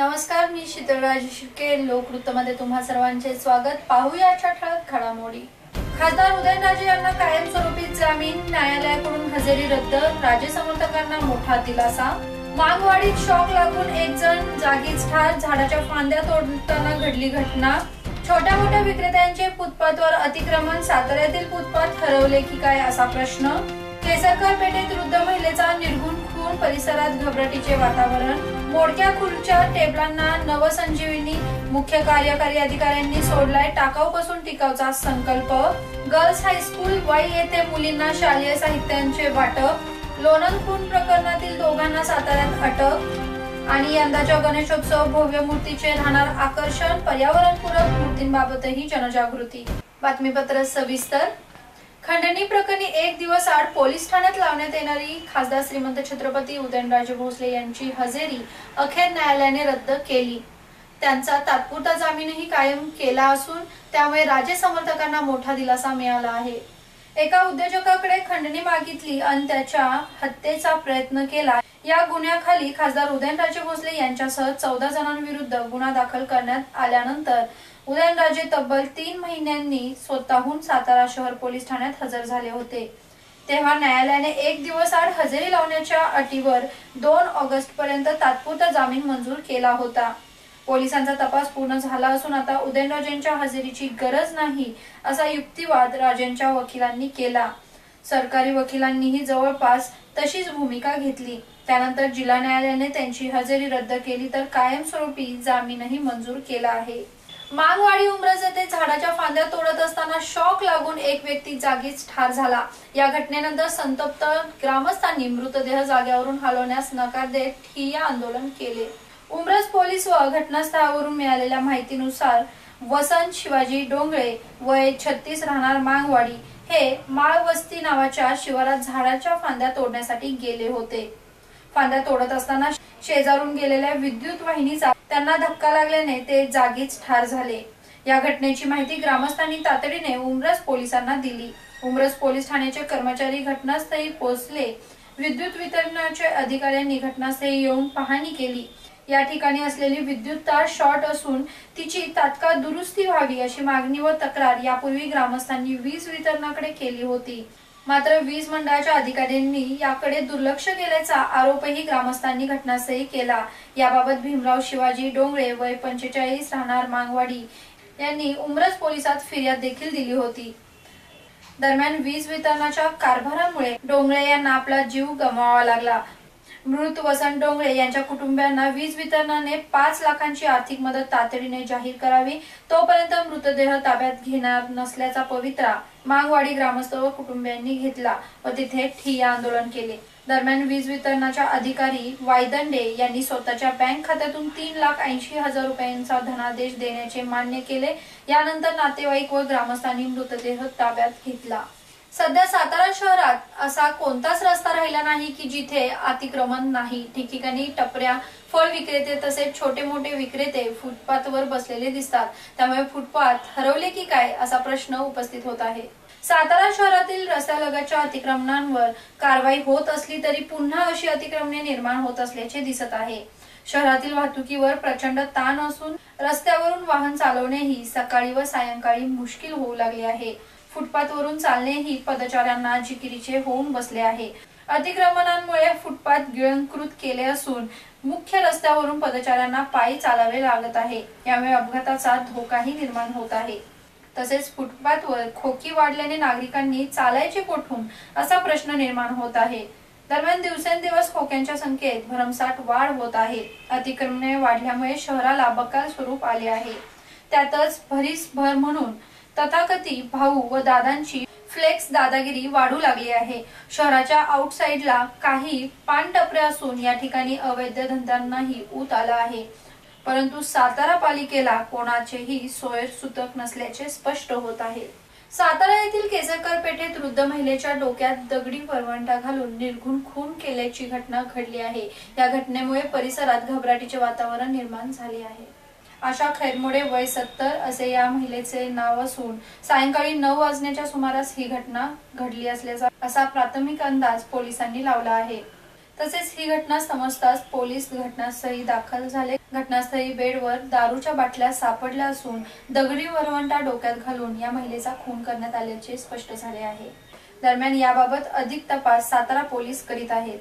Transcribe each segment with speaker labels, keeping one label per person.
Speaker 1: नमस्कार, मी शीतलराज शिर्के. लोकवृत्तमध्ये तुम्हा सर्वांचे स्वागत. पाहूया ठळक घडामोडी. खासदार उदयनराजे यांना कायमस्वरूपी जामीन, न्यायालयाकडून हजेरी रद्द, राजे समर्थकांना मोठा दिलासा. मागवाडीत शॉक लागून एक जण जागीच ठार, झाडाच्या फांद्या तोडताना घडली घटना. छोट्या मोठ्या विक्रेत्यांचे फुटपाथवर अतिक्रमण, साताऱ्यातील फुटपाथ हरवले की काय असा प्रश्न. केसरकर पेठेत वृद्ध महिलेचा निर्घुण खून, परिसरात घबराटीचे वातावरण. मोडक्या खुर्च्या टेबलांना नवसंजीवनी, मुख्य कार्यकारी अधिकाऱ्यांनी सोडलाय टाकाऊपासून टिकाऊचा संकल्प. गर्ल्स हायस्कूल वाई येथे मुलींना शालेय साहित्यांचे वाटप. लोणंद खून प्रकरणातील दोघांना साताऱ्यात अटक. आणि यंदाच्या गणेशोत्सव भव्य मूर्तीचे राहणार आकर्षण, पर्यावरणपूरक मूर्तींबाबतही जनजागृती. बातमीपत्र सविस्तर. खंडणी प्रकरणी एक दिवस आड पोलीस ठाण्यात लावण्यात येणारी खासदार श्रीमंत छत्रपती उदयनराजे भोसले यांची हजेरी अखेर न्यायालयाने रद्द केली. त्यांचा तात्पुरता जामीनही कायम केला असून त्यामुळे राजे समर्थकांना मोठा दिलासा मिळाला आहे. एका उद्योजकाकडे खंडणी मागितली आणि त्याच्या हत्येचा प्रयत्न केला या गुन्ह्याखाली खासदार उदयनराजे भोसले यांच्यासह 14 जणांविरुद्ध गुन्हा दाखल करण्यात आल्यानंतर उदयनराजे तब्बल 3 महिन्यांनी स्वतःहून सातारा शहर पोलीस ठाण्यात हजर झाले होते. तेव्हा न्यायालयाने एक दिवस आड हजेरी लावण्याच्या अटीवर 2 ऑगस्ट पर्यंत तात्पुरता जामीन मंजूर केला होता. पोलिसांचा तपास पूर्ण झाला असून आता उदयनराजेंच्या हजेरीची गरज नाही असा युक्तिवाद राजेंच्या वकिलांनी केला. सरकारी वकिलांनीही जवळपास तशीच भूमिका घेतली. त्यानंतर जिल्हा न्यायालयाने त्यांची हजेरी रद्द केली तर कायमस्वरूपी जामीनही मंजूर केला आहे. मागवाडी उमरज येथे झाडाच्या फांद्या तोडत असताना शॉक लागून एक व्यक्ती जागीच ठार झाला. या घटनेनंतर संतप्त ग्रामस्थांनी मृतदेह जागेवरून हलवण्यास नकार देत ठिय्या आंदोलन केले. उमरज पोलीस व घटनास्थळावरून मिळालेल्या माहितीनुसार वसंत शिवाजी डोंगळे वय 36 राहणार मागवाडी हे माळवस्ती नावाच्या शिवारात झाडाच्या फांद्या तोडण्यासाठी गेले होते. फांद्या तोडत असताना शेजारून गेलेल्या विद्युत वाहिनीचा त्यांना धक्का लागल्याने ते जागीच ठार झाले. या घटनेची माहिती ग्रामस्थांनी तातडीने उमरज पोलिसांना दिली. उमरज पोलीस ठाण्याचे कर्मचारी घटनास्थळी पोहोचले. विद्युत वितरणाचे अधिकाऱ्यांनी घटनास्थळी येऊन पाहणी केली. या ठिकाणी असलेली विद्युत तार शॉर्ट असून तिची तात्काळ दुरुस्ती व्हावी अशी मागणी व तक्रार यापूर्वी ग्रामस्थांनी वीज वितरणाकडे केली होती. मात्र वीज मंडळाच्या अधिकाऱ्यांनी याकडे दुर्लक्ष केल्याचा आरोपही ग्रामस्थांनी घटनास्थळी केला. याबाबत भीमराव शिवाजी डोंगळे वय 45 राहणार मागवाडी यांनी उमरज पोलिसात फिर्याद देखील दिली होती. दरम्यान वीज वितरणाच्या कारभारामुळे डोंगळे यांना आपला जीव गमवावा लागला. मृत वसंत डोंगळे यांच्या कुटुंबियांना वीज वितरणाने 5 लाखांची आर्थिक मदत तातडीने जाहीर करावी, तोपर्यंत मृतदेह ताब्यात घेणार नसल्याचा पवित्रा मागवाडी ग्रामस्थ व कुटुंबियांनी घेतला व तिथे ठिय्या आंदोलन केले. दरम्यान वीज वितरणाच्या अधिकारी वायदंडे यांनी स्वतःच्या बँक खात्यातून 3,80,000 रुपयांचा धनादेश देण्याचे मान्य केले. यानंतर नातेवाईक व ग्रामस्थांनी मृतदेह ताब्यात घेतला. सध्या सातारा शहरात असा कोणताच रस्ता राहिला नाही की जिथे अतिक्रमण नाही. ठिकठिकाणी टपऱ्या, फळ विक्रेते तसेच छोटे मोठे विक्रेते फुटपाथवर बसलेले दिसतात. त्यामुळे फुटपाथ हरवले की काय असा प्रश्न उपस्थित होत आहे. सातारा शहरातील रस्त्यालगतच्या अतिक्रमणांवर कारवाई होत असली तरी पुन्हा अशी अतिक्रमणे निर्माण होत असल्याचे दिसत आहे. शहरातील वाहतुकीवर प्रचंड ताण असून रस्त्यावरून वाहन चालवणेही सकाळी व सायंकाळी मुश्किल होऊ लागले आहे. फुटपाथवरून चालणेही पदचाऱ्यांना जिकिरीचे होऊन बसले आहे. अतिक्रमणांमुळे फुटपाथ गिळंकृत केले असून मुख्य रस्त्यावरून पदचाऱ्यांना पायी चालावे लागत आहे. यामुळे अपघाताचा धोकाही निर्माण होत आहे. तसेच फुटपाथवर खोकी वाढल्याने नागरिकांनी चालायचे कोठून असा प्रश्न निर्माण होत आहे. दरम्यान दिवसेंदिवस खोक्यांच्या संख्येत भरमसाठ वाढ होत आहे. अतिक्रमणे वाढल्यामुळे शहराला बकाल स्वरूप आले आहे. त्यातच भरीसभर म्हणून तथाकथित भाऊ व दादांची फ्लेक्स दादागिरी वाढू लागली आहे. शहराच्या आउटसाइडला काही पानटपरे असून या ठिकाणी अवैध धंद्यांनाही ऊत आला आहे. परंतु सातारा पालिकेला कोणाचेही सोय सुतक नसल्याचे स्पष्ट होत आहे. सातारा येथील केसरकर पेठेत वृद्ध महिलेच्या डोक्यात दगडी वरवंटा घालून निर्घुण खून केल्याची घटना घडली आहे. या घटनेमुळे परिसरात घबराटीचे वातावरण निर्माण झाले आहे. आशा खैरमोडे वय 70 असे या महिलेचे नाव असून सायंकाळी 9 वाजण्याच्या सुमारास ही घटना घडली असल्याचा प्राथमिक अंदाज पोलिसांनी लावला आहे. तसेच ही घटना समजताच पोलीस घटनास्थळी दाखल झाले। घटनास्थळी बेडवर दारूच्या बाटल्या सापडल्या असून दगडी वरवंटा डोक्यात घालून या महिलेचा खून करण्यात आल्याचे स्पष्ट झाले आहे। दरम्यान याबाबत अधिक तपास सातारा पोलीस करीत आहेत।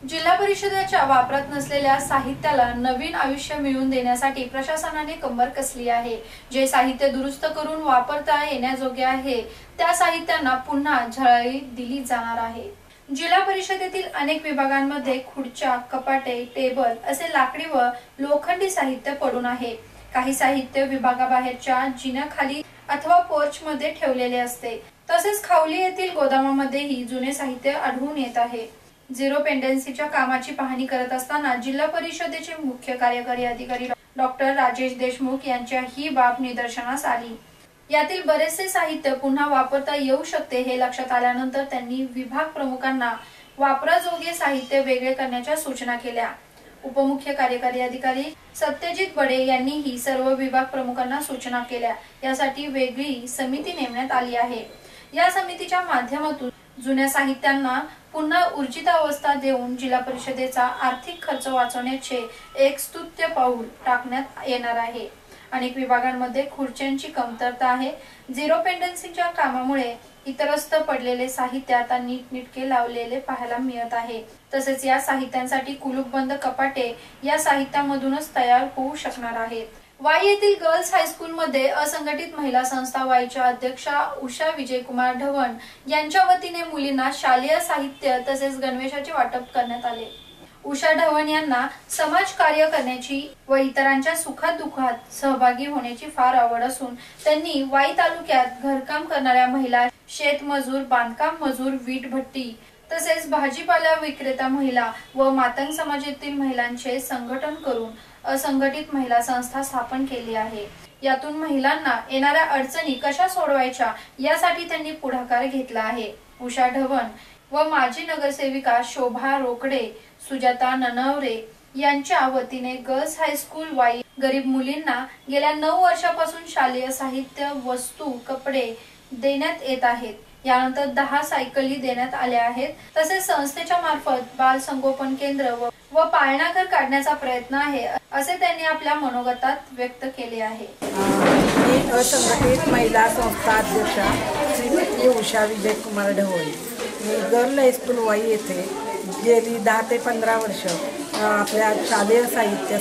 Speaker 1: जिल्हा परिषदेच्या वापरात नसलेल्या साहित्याला नवीन आयुष्य मिळवून देण्यासाठी प्रशासनाने कंबर कसली आहे। जे साहित्य दुरुस्त करून वापरता येण्याजोगे आहे त्या साहित्यांना पुन्हा झळाळी दिली जाणार आहे। जिल्हा परिषदेतील अनेक विभागांमध्ये खुर्च्या, कपाटे, टेबल असे लाकडी व लोखंडी साहित्य पडून आहे। काही साहित्य विभागाबाहेरच्या जिन्याखाली अथवा पोर्च मध्ये ठेवलेले असते। तसेच खावली येथील गोदामामध्येही जुने साहित्य आढळून येत आहे। झिरो पेंडन्सीच्या कामाची पाहणी करत असताना जिल्हा परिषदेचे मुख्य कार्यकारी अधिकारी डॉक्टर राजेश देशमुख यांच्या ही बाब निदर्शनास आली। यातील बरेचसे साहित्य पुन्हा वापरता येऊ शकते हे लक्षात आल्यानंतर त्यांनी विभाग प्रमुखांना वापराजोगे साहित्य वेगळे करण्याच्या सूचना केल्या। उपमुख्य कार्यकारी अधिकारी सत्यजित बडे यांनीही सर्व विभाग प्रमुखांना सूचना केल्या। यासाठी वेगळी समिती नेमण्यात आली आहे। या समितीच्या माध्यमातून जुन्या साहित्यांना पुन्हा ऊर्जितावस्था देऊन जिल्हा परिषदेचा आर्थिक खर्च वाचवण्याचे एक स्तुत्य पाऊल टाकण्यात येणार आहे। अनेक विभागांमध्ये खुर्च्यांची कमतरता आहे। झिरो पेंडन्सीच्या कामामुळे इतरस्त पडलेले साहित्य आता नीटनेटके लावलेले पाहायला मिळत आहे। तसेच या साहित्यांसाठी कुलूपबंद कपाटे या साहित्यामधूनच तयार होऊ शकणार आहेत। वाई येथील गर्ल्स हायस्कूल मध्ये असंघटित महिला संस्था वाईच्या अध्यक्षा उषा विजयकुमार ढवण यांच्या वतीने मुलींना शालेय साहित्य तसेच गणवेशाचे वाटप करण्यात आले। उषा ढवण यांना समाज कार्य करण्याची व इतरांच्या सुखात दुःखात सहभागी होण्याची फार आवड असून त्यांनी वाई तालुक्यात घरकाम करणाऱ्या महिला, शेतमजूर, बांधकाम मजूर, वीट भट्टी तसेच भाजीपाला विक्रेता महिला व मातंग समाजातील महिलांचे संघटन करून असंघटित महिला संस्था स्थापन केली आहे। यातून महिलांना येणाऱ्या अडचणी कशा सोडवायच्या यासाठी त्यांनी पुढाकार घेतला आहे। उषा ढवण व माजी नगरसेविका शोभा रोकडे, सुजाता ननवरे यांच्या वतीने गर्ल्स हायस्कूल वाई गरीब मुलींना गेल्या 9 वर्षापासून शालेय साहित्य, वस्तू, कपडे देण्यात येत आहेत। यानंतर 10 सायकली देण्यात आल्या आहेत। तसेच संस्थेच्या मार्फत बाल संगोपन केंद्र व पाळणाघर काढण्याचा प्रयत्न आहे असे त्यांनी आपल्या मनोगतात व्यक्त केले आहे।
Speaker 2: मी असंघटित महिला संस्था अध्यक्षा श्रीमती उषा विजयकुमार ढवण। मी गर्ल हायस्कूल वाई येथे गेली 10 ते 15 वर्ष आपल्या शालेय साहित्य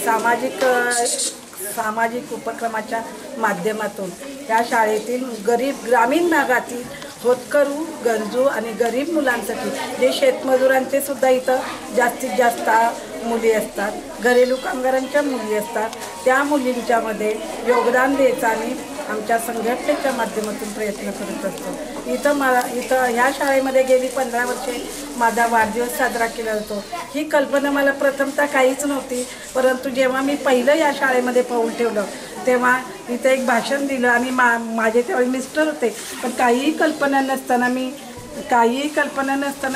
Speaker 2: सामाजिक उपक्रमाच्या माध्यमातून या शाळेतील ग्रामीण भागातील होतकरू, गरजू आणि गरीब मुलांसाठी जे शेतमजुरांचे सुद्धा इथं जास्तीत जास्त मुली असतात, घरेलू कामगारांच्या मुली असतात, त्या मुलींच्यामध्ये योगदान द्यायचं आणि आमच्या संघटनेच्या माध्यमातून प्रयत्न करत असतो। इथं ह्या शाळेमध्ये गेली 15 वर्षे माझा वाढदिवस साजरा केला जातो। ही कल्पना मला प्रथमतः काहीच नव्हती, परंतु जेव्हा मी पहिलं या शाळेमध्ये पाऊल ठेवलं तेव्हा इथे एक भाषण दिलं आणि माझे त्यावेळी मिस्टर होते, पण काहीही कल्पना नसताना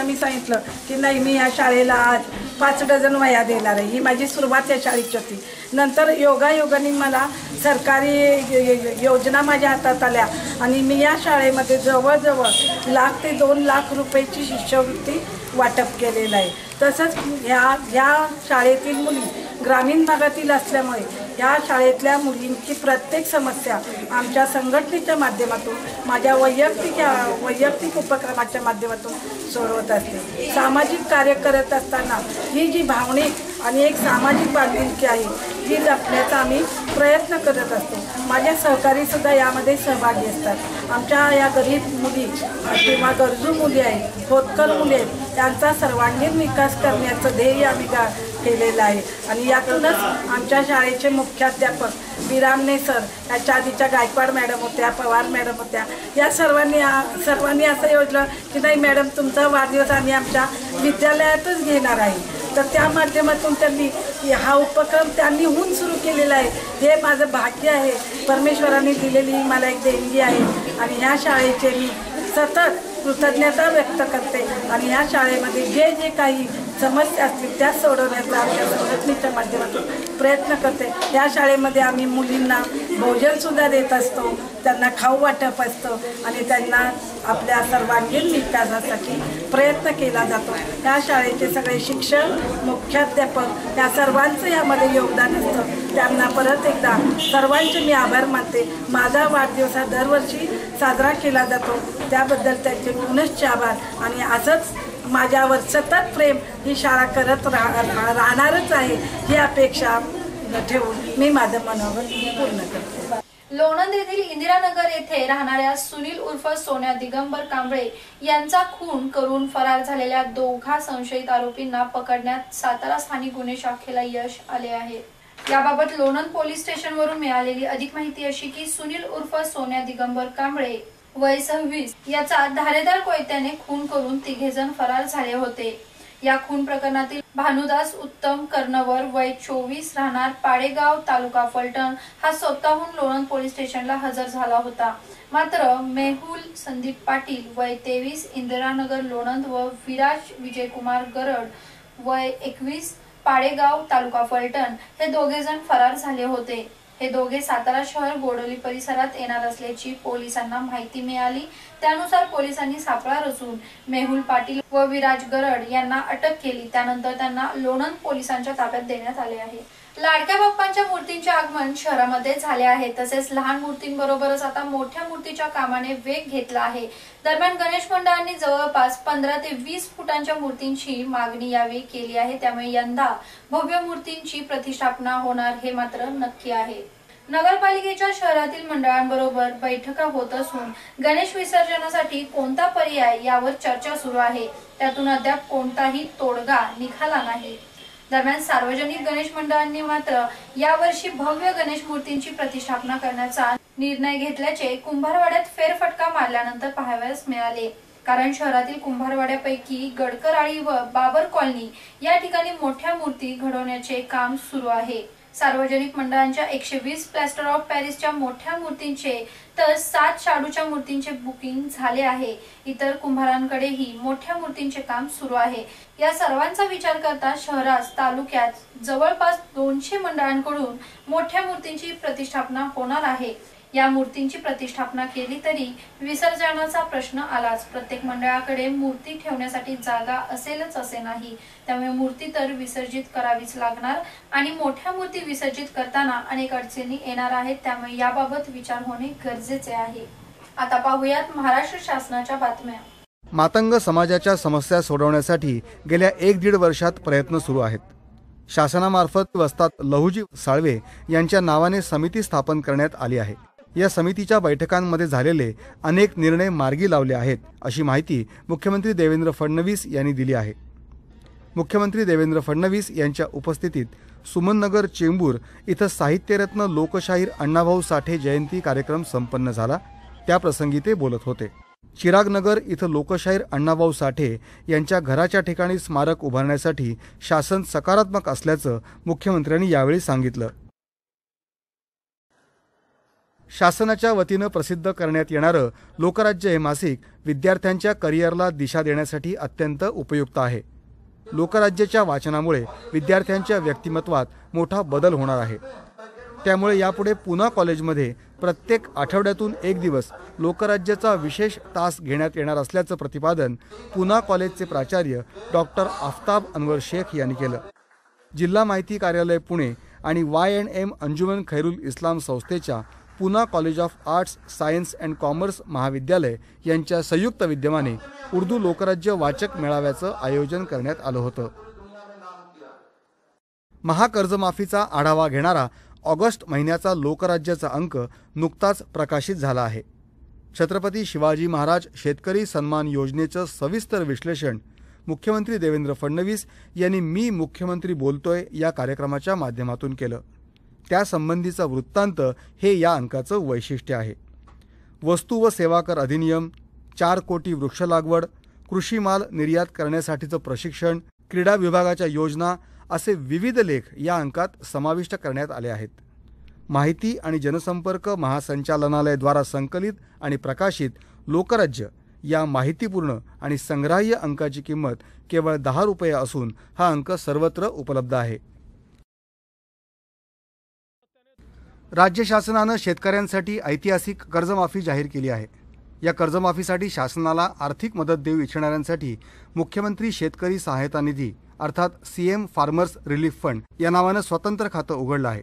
Speaker 2: मी सांगितलं की नाही, मी या शाळेला आज 5 डझन वह्या देणार आहे। ही माझी सुरुवात या शाळेची होती। नंतर योगायोगाने मला सरकारी योजना माझ्या हातात आल्या आणि मी या शाळेमध्ये जवळजवळ 1 लाख ते 2 लाख रुपयाची शिष्यवृत्ती वाटप केलेलं आहे। तसंच ह्या शाळेतील मुली ग्रामीण भागातील असल्यामुळे या शाळेतल्या मुलींची प्रत्येक समस्या आमच्या संघटनेच्या माध्यमातून, माझ्या वैयक्तिक उपक्रमाच्या माध्यमातून सोडवत असते। सामाजिक कार्य करत असताना ही जी भावनिक आणि एक सामाजिक बांधिलकी आहे ही जपण्याचा आम्ही प्रयत्न करत असतो। माझ्या सहकारीसुद्धा यामध्ये सहभागी असतात। आमच्या या गरीब मुली किंवा गरजू मुली आहेत, होतकर मुली आहेत, त्यांचा सर्वांगीण विकास करण्याचं ध्येय आम्ही केलेलं आहे आणि यातूनच आमच्या शाळेचे मुख्याध्यापक बिरामने सर, याच्या आधीच्या गायकवाड मॅडम होत्या, पवार मॅडम होत्या, या सर्वांनी असं योजलं की नाही मॅडम, तुमचा वाढदिवस आम्ही आमच्या विद्यालयातच घेणार आहे। तर त्या माध्यमातून त्यांनी हा उपक्रम त्यांनीहून सुरू केलेला आहे। हे माझं भाग्य आहे, परमेश्वरांनी दिलेली मला एक देणगी आहे आणि ह्या शाळेचे मी सतत कृतज्ञता व्यक्त करते आणि ह्या शाळेमध्ये जे काही समस्या असतील त्या सोडवण्याचा आमच्या संघटनेच्या माध्यमातून प्रयत्न करते। या शाळेमध्ये आम्ही मुलींना भोजनसुद्धा देत असतो, त्यांना खाऊ वाटप असतं आणि त्यांना आपल्या सर्वांगीण विकासासाठी प्रयत्न केला जातो। या शाळेचे सगळे शिक्षक, मुख्याध्यापक या सर्वांचं यामध्ये योगदान असतं। त्यांना परत एकदा सर्वांचे मी आभार मानते। माझा वाढदिवस हा दरवर्षी साजरा केला जातो, त्याबद्दल त्यांचे पुनश्च आभार आणि असंच माझ्यावर सतत प्रेम ही शाळा करत राहणारच आहे ही अपेक्षा ठेवून मी माझं मनोगत पूर्ण करते।
Speaker 1: लोणंद येथील इंदिरानगर येथे राहणाऱ्या सुनील उर्फ सोन्या दिगंबर कांबळे यांचा खून करून फरार झालेल्या दोघा संशयित आरोपींना पकडण्यात सातारा स्थानिक गुन्हे शाखेला यश आले आहे। याबाबत लोणंद पोलीस स्टेशनवरून मिळालेली अधिक माहिती अशी की सुनील उर्फ सोन्या दिगंबर कांबळे वय 26 याचा धारेदार कोयत्याने खून करून तिघेजण फरार झाले होते। या खून प्रकरणातील भानुदास उत्तम कर्णवर वय 24 राहणार पाडेगाव तालुका फलटण हा स्वतःहून लोणंद पोलीस स्टेशनला हजर झाला होता। मात्र मेहुल संदीप पाटील वय 23 इंदिरानगर लोणंद व विराज विजयकुमार गरड वय 21 पाडेगाव तालुका फलटण हे दोघेजण फरार झाले होते। हे दोघे सातारा शहर गोडोली परिसरात येणार असल्याची पोलिसांना माहिती मिळाली। त्यानुसार पोलिसांनी सापळा रचून मेहुल पाटील व विराज गरड यांना अटक केली। त्यानंतर त्यांना लोणंद पोलिसांच्या ताब्यात देण्यात आले आहे। लाडक्या बाप्पांच्या मूर्तींचे आगमन शहरामध्ये झाले आहे, तसेच लहान मूर्तींबरोबरच आता मोठ्या मूर्तीच्या कामाने वेग घेतला आहे। दरम्यान गणेश मंडळांनी जवळपास 15 ते 20 फुटांच्या मूर्तींची मागणी यावेळी केली आहे, त्यामुळे यंदा भव्य मूर्तींची प्रतिष्ठापना होणार हे मात्र नक्की आहे। नगरपालिकेच्या शहरातील मंडळांबरोबर बैठका होत असून गणेश विसर्जनासाठी कोणता पर्याय यावर चर्चा सुरू आहे। त्यातून अद्याप कोणताही तोडगा निघाला नाही। दरम्यान सार्वजनिक गणेश मंडळांनी मात्र यावर्षी भव्य गणेश मूर्तींची प्रतिष्ठापना करण्याचा निर्णय घेतल्याचे कुंभारवाड्यात फेरफटका मारल्यानंतर पाहावयास मिळाले। कारण शहरातील कुंभारवाड्यापैकी गडकराळी व बाबर कॉलनी या ठिकाणी मोठ्या मूर्ती घडवण्याचे काम सुरू आहे। सार्वजनिक मंडळांच्या 120 प्लॅस्टर ऑफ पॅरिसच्या मोठ्या मूर्तींचे तर 7 शाडूच्या मूर्तींचे बुकिंग झाले आहे। इतर कुंभारांकडेही मोठ्या मूर्तींचे काम सुरू आहे। या सर्वांचा विचार करता शहरात तालुक्यात जवळपास 200 मंडळांकडून मोठ्या मूर्तींची प्रतिष्ठापना होणार आहे। या मूर्तींची प्रतिष्ठापना केली तरी विसर्जनाचा प्रश्न आलाच। प्रत्येक मंडळाकडे मूर्ती ठेवण्यासाठी जागा असेलच असे नाही, त्यामुळे मूर्ती तर विसर्जित करावीच लागणार आणि मोठ्या मूर्ती विसर्जित करताना अनेक अडचणी येणार आहेत, त्यामुळे याबाबत विचार होणे गरजेचे आहे। आता पाहूयात महाराष्ट्र शासनाच्या बातम्या।
Speaker 3: मातंग समाजाच्या समस्या सोडवण्यासाठी गेल्या 1-1.5 वर्षात प्रयत्न सुरू आहेत। शासनामार्फत वस्तात लहुजी साळवे यांच्या नावाने समिती स्थापन करण्यात आली आहे। या समितीच्या बैठकांमध्ये झालेले अनेक निर्णय मार्गी लावले आहेत, अशी माहिती मुख्यमंत्री देवेंद्र फडणवीस यांनी दिली आहे। मुख्यमंत्री देवेंद्र फडणवीस यांच्या उपस्थितीत सुमननगर चेंबूर इथं साहित्यरत्न लोकशाहीर अण्णाभाऊ साठे जयंती कार्यक्रम संपन्न झाला। त्याप्रसंगी ते बोलत होते। चिरागनगर इथं लोकशाहीर अण्णाभाऊ साठे यांच्या घराच्या ठिकाणी स्मारक उभारण्यासाठी शासन सकारात्मक असल्याचं मुख्यमंत्र्यांनी यावेळी सांगितलं। शासनाच्या वतीनं प्रसिद्ध करण्यात येणारं लोकराज्य हे मासिक विद्यार्थ्यांच्या करिअरला दिशा देण्यासाठी अत्यंत उपयुक्त आहे। लोकराज्याच्या वाचनामुळे विद्यार्थ्यांच्या व्यक्तिमत्वात मोठा बदल होणार आहे। त्यामुळे यापुढे पुना कॉलेजमध्ये प्रत्येक आठवड्यातून 1 दिवस लोकराज्याचा विशेष तास घेण्यात येणार असल्याचं प्रतिपादन पुना कॉलेजचे प्राचार्य डॉक्टर आफताब अनवर शेख यांनी केलं। जिल्हा माहिती कार्यालय पुणे आणि Y&M अंजुमन खैरुल इस्लाम संस्थेच्या Poona college of arts science and commerce महाविद्यालय यांच्या संयुक्त विद्यमाने उर्दू लोकराज्य वाचक मेळाव्याचं आयोजन करण्यात आलं होतं। महाकर्जमाफीचा आढावा घेणारा ऑगस्ट महिन्याचा लोकराज्याचा अंक नुकताच प्रकाशित झाला आहे। छत्रपती शिवाजी महाराज शेतकरी सन्मान योजनेचं सविस्तर विश्लेषण मुख्यमंत्री देवेंद्र फडणवीस यांनी मी मुख्यमंत्री बोलतोय या कार्यक्रमाच्या माध्यमातून केलं। त्यासंबंधीचा वृत्तांत हे या अंकाचं वैशिष्ट्य आहे। वस्तू व सेवा कर अधिनियम, 4 कोटी वृक्ष लागवड, कृषी माल निर्यात करण्यासाठीचं प्रशिक्षण, क्रीडा विभागाच्या योजना असे विविध लेख या अंकात समाविष्ट करण्यात आले आहेत। माहिती आणि जनसंपर्क महासंचालनालयाद्वारा संकलित आणि प्रकाशित लोकराज्य या माहितीपूर्ण आणि संग्राह्य अंकाची किंमत केवळ 10 रुपये असून हा अंक सर्वत्र उपलब्ध आहे। राज्य शासनानं शेतकऱ्यांसाठी ऐतिहासिक कर्जमाफी जाहीर केली आहे. या कर्जमाफीसाठी शासनाला आर्थिक मदत देऊ इच्छिणाऱ्यांसाठी मुख्यमंत्री शेतकरी सहायता निधी अर्थात सीएम फार्मर्स रिलीफ फंड या नावानं स्वतंत्र खातं उघडलं आहे.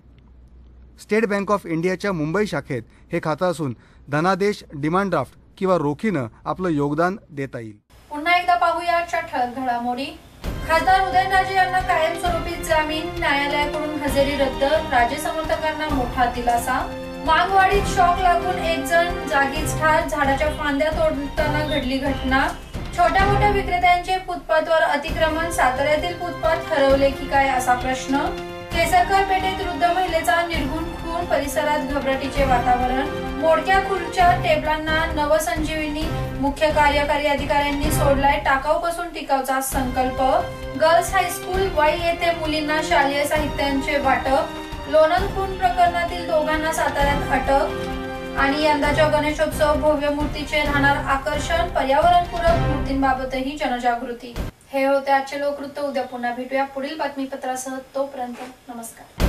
Speaker 3: स्टेट बँक ऑफ इंडियाच्या मुंबई शाखेत हे खातं असून धनादेश, डिमांड ड्राफ्ट किंवा रोखीनं आपलं योगदान देता येईल.
Speaker 1: पुन्हा एकदा पाहूया आजच्या ठळक घडामोडी. खासदार उदयनराजे यांना कायमस्वरूपी जामीन, न्यायालयाकडून हजेरी रद्द, राजे समर्थकांना मोठा दिलासा. मागवाडीत शॉक लागून एक जण जागीच ठार, झाडाच्या फांद्या तोडताना घडली घटना. छोट्या मोठ्या विक्रेत्यांचे फुटपाथवर अतिक्रमण, साताऱ्यातील फुटपाथ हरवले की काय असा प्रश्न. केसरकर पेठेत वृद्ध महिलेचा निर्घुण खून, परिसरात घबराटीचे वातावरण. मोडक्या खुर्च्या टेबलांना नवसंजीवनी, मुख्य कार्यकारी अधिकाऱ्यांनी सोडलाय टाकाऊपासून टिकाऊचा संकल्प. गर्ल्स हायस्कूल वाई येथे मुलींना शालेय साहित्यांचे वाटप. लोणंद खून प्रकरणातील दोघांना साताऱ्यात अटक. आणि यंदाच्या गणेशोत्सव भव्य मूर्तीचे राहणार आकर्षण, पर्यावरणपूरक मूर्तींबाबतही जनजागृती. हे होते आजचे लोकवृत्त. उद्या पुन्हा भेटूया पुढील बातमीपत्रासह. तोपर्यंत नमस्कार.